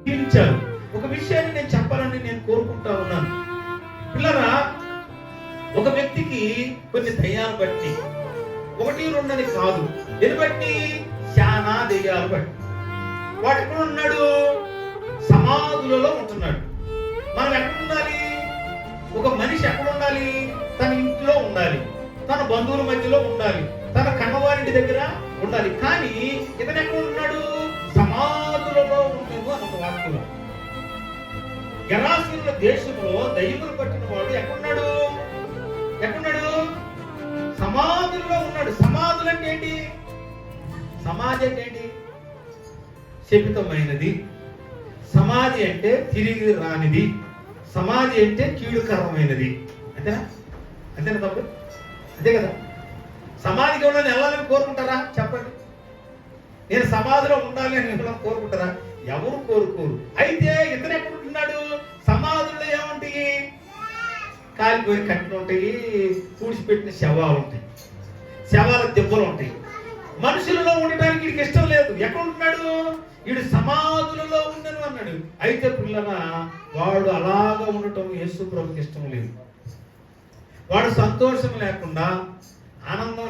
తీర్చారు. ఒక విషయాన్ని నేను చెప్పాలని నేను కోరుకుంటా ఉన్నాను. పిల్లరా, ఒక వ్యక్తికి కొన్ని దయ్యాలు బట్టి, ఒకటి రెండని కాదు, దీన్ని బట్టి చాలా దయ్యాలు బట్టి వాడు ఎక్కడ ఉన్నాడు? సమాధులలో ఉంటున్నాడు. మనం ఎక్కడ ఉండాలి? ఒక మనిషి ఎక్కడ ఉండాలి? తన ఇంట్లో ఉండాలి, తన బంధువుల మధ్యలో ఉండాలి, తన కన్నవారి దగ్గర ఉండాలి. కానీ ఇతను ఎక్కడ ఉన్నాడు? సమాధులలో ఉండేది అని ఒక వాక్యంలో. గెరాసీనుల దేశంలో దయ్యములు పట్టిన వాడు ఎక్కడున్నాడు? ఎక్కడున్నాడు? సమాధుల్లో ఉన్నాడు. సమాధులు అంటే ఏంటి? సమాధి అంటే ఏంటి? శపితమైనది. సమాధి అంటే తిరిగి రానిది. సమాధి అంటే కీడుకరమైనది. అంతేనా? అంతేనా తమ్ముడు? అంతే కదా. సమాధికి ఎవరైనా వెళ్ళాలని కోరుకుంటారా? చెప్పండి. నేను సమాధిలో ఉండాలి అని ఎవరైనా కోరుకుంటారా? ఎవరు కోరుకోరు. అయితే ఇతను ఎక్కడుంటున్నాడు? సమాధుల్లో ఏముంటాయి? కాలిపోయి కట్టలు ఉంటాయి, పూడ్చిపెట్టిన శవాలు ఉంటాయి, శవాల దెబ్బలు ఉంటాయి. మనుషులలో ఉండటానికి వీడికి ఇష్టం లేదు. ఎక్కడ ఉంటున్నాడు? వీడు సమాధులలో ఉండను అన్నాడు. అయితే పిల్లగా వాడు అలాగా ఉండటం యేసు ప్రభువుకి ఇష్టం లేదు. వాడు సంతోషం లేకుండా, ఆనందం